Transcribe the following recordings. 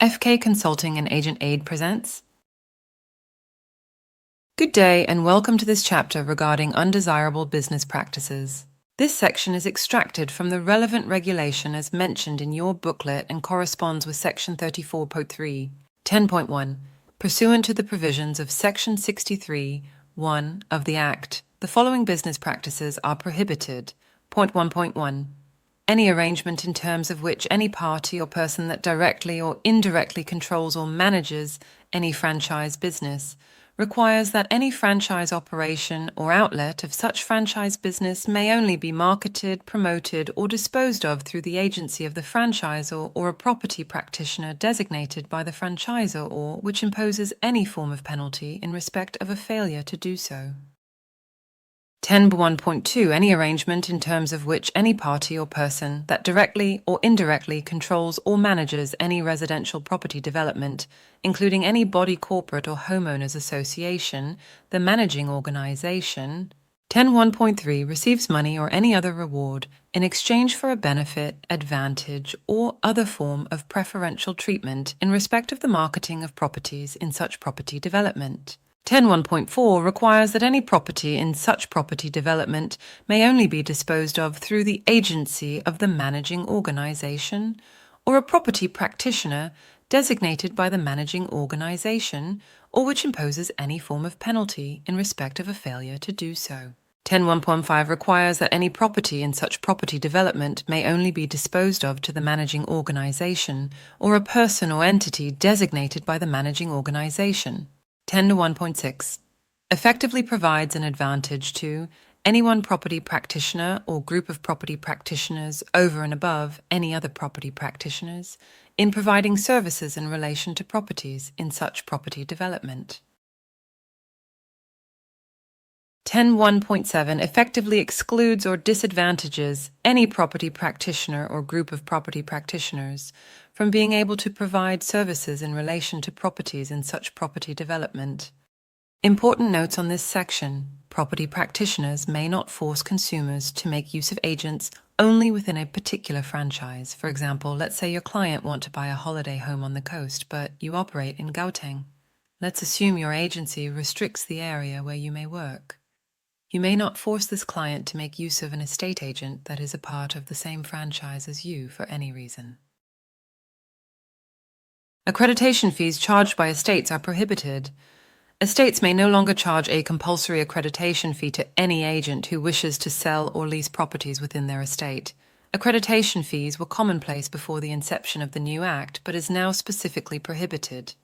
FK Consulting and Agent Aid presents. Good day and welcome to this chapter regarding undesirable business practices. This section is extracted from the relevant regulation as mentioned in your booklet and corresponds with Section 34.3, 10.1, pursuant to the provisions of Section 63(1) of the Act. The following business practices are prohibited. Point 1.1. Any arrangement in terms of which any party or person that directly or indirectly controls or manages any franchise business requires that any franchise operation or outlet of such franchise business may only be marketed, promoted, or disposed of through the agency of the franchisor or a property practitioner designated by the franchisor, or which imposes any form of penalty in respect of a failure to do so. 10.1.2. Any arrangement in terms of which any party or person that directly or indirectly controls or manages any residential property development, including any body corporate or homeowners association, the managing organization. 10.1.3. Receives money or any other reward in exchange for a benefit, advantage, or other form of preferential treatment in respect of the marketing of properties in such property development. 10.1.4 requires that any property in such property development may only be disposed of through the agency of the managing organization or a property practitioner designated by the managing organization, or which imposes any form of penalty in respect of a failure to do so. 10.1.5 requires that any property in such property development may only be disposed of to the managing organization or a person or entity designated by the managing organization. 10.1.6. Effectively provides an advantage to any one property practitioner or group of property practitioners over and above any other property practitioners in providing services in relation to properties in such property development. 10.1.7 effectively excludes or disadvantages any property practitioner or group of property practitioners from being able to provide services in relation to properties in such property development. Important notes on this section. Property practitioners may not force consumers to make use of agents only within a particular franchise. For example, let's say your client wants to buy a holiday home on the coast, but you operate in Gauteng. Let's assume your agency restricts the area where you may work. You may not force this client to make use of an estate agent that is a part of the same franchise as you for any reason. Accreditation fees charged by estates are prohibited. Estates may no longer charge a compulsory accreditation fee to any agent who wishes to sell or lease properties within their estate. Accreditation fees were commonplace before the inception of the new Act, but is now specifically prohibited.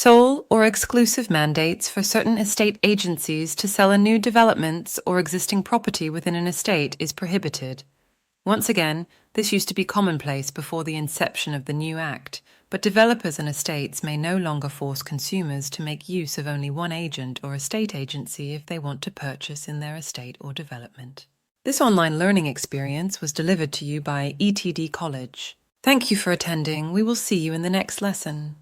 Sole or exclusive mandates for certain estate agencies to sell a new developments or existing property within an estate is prohibited. Once again, this used to be commonplace before the inception of the new Act, but developers and estates may no longer force consumers to make use of only one agent or estate agency if they want to purchase in their estate or development. This online learning experience was delivered to you by ETD College. Thank you for attending. We will see you in the next lesson.